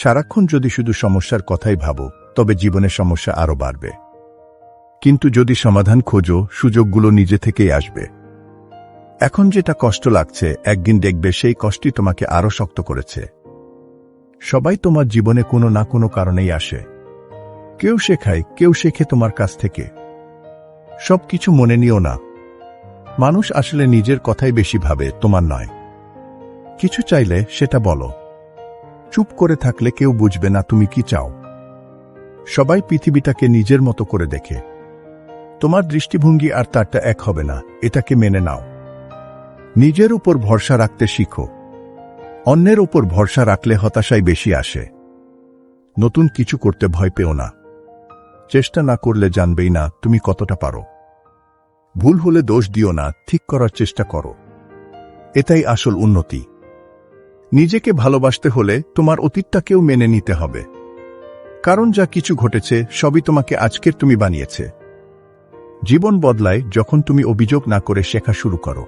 সারাক্ষণ যদি শুধু সমস্যার কথাই ভাবো তবে জীবনে সমস্যা আরও বাড়বে। কিন্তু যদি সমাধান খোঁজো, সুযোগগুলো নিজে থেকেই আসবে। এখন যেটা কষ্ট লাগছে, একদিন দেখবে সেই কষ্টই তোমাকে আরও শক্ত করেছে। সবাই তোমার জীবনে কোনো না কোনো কারণেই আসে। কেউ শেখায়, কেউ শেখে তোমার কাছ থেকে। সবকিছু মনে নিও না। মানুষ আসলে নিজের কথাই বেশি ভাবে, তোমার নয়। কিছু চাইলে সেটা বলো। চুপ করে থাকলে কেউ বুঝবে না তুমি কি চাও। সবাই পৃথিবীটাকে নিজের মতো করে দেখে। তোমার দৃষ্টিভঙ্গি আর তারটা এক হবে না, এটাকে মেনে নাও। নিজের উপর ভরসা রাখতে শিখো। অন্যের উপর ভরসা রাখলে হতাশাই বেশি আসে। নতুন কিছু করতে ভয় পেও না। চেষ্টা না করলে জানবেই না তুমি কতটা পারো। ভুল হলে দোষ দিও না, ঠিক করার চেষ্টা করো। এটাই আসল উন্নতি। নিজেকে ভালোবাসতে হলে তোমার অতীতটাকেও মেনে নিতে হবে। কারণ যা কিছু ঘটেছে সবই তোমাকে আজকের তুমি বানিয়েছে। জীবন বদলায় যখন তুমি অভিযোগ না করে শেখা শুরু করো।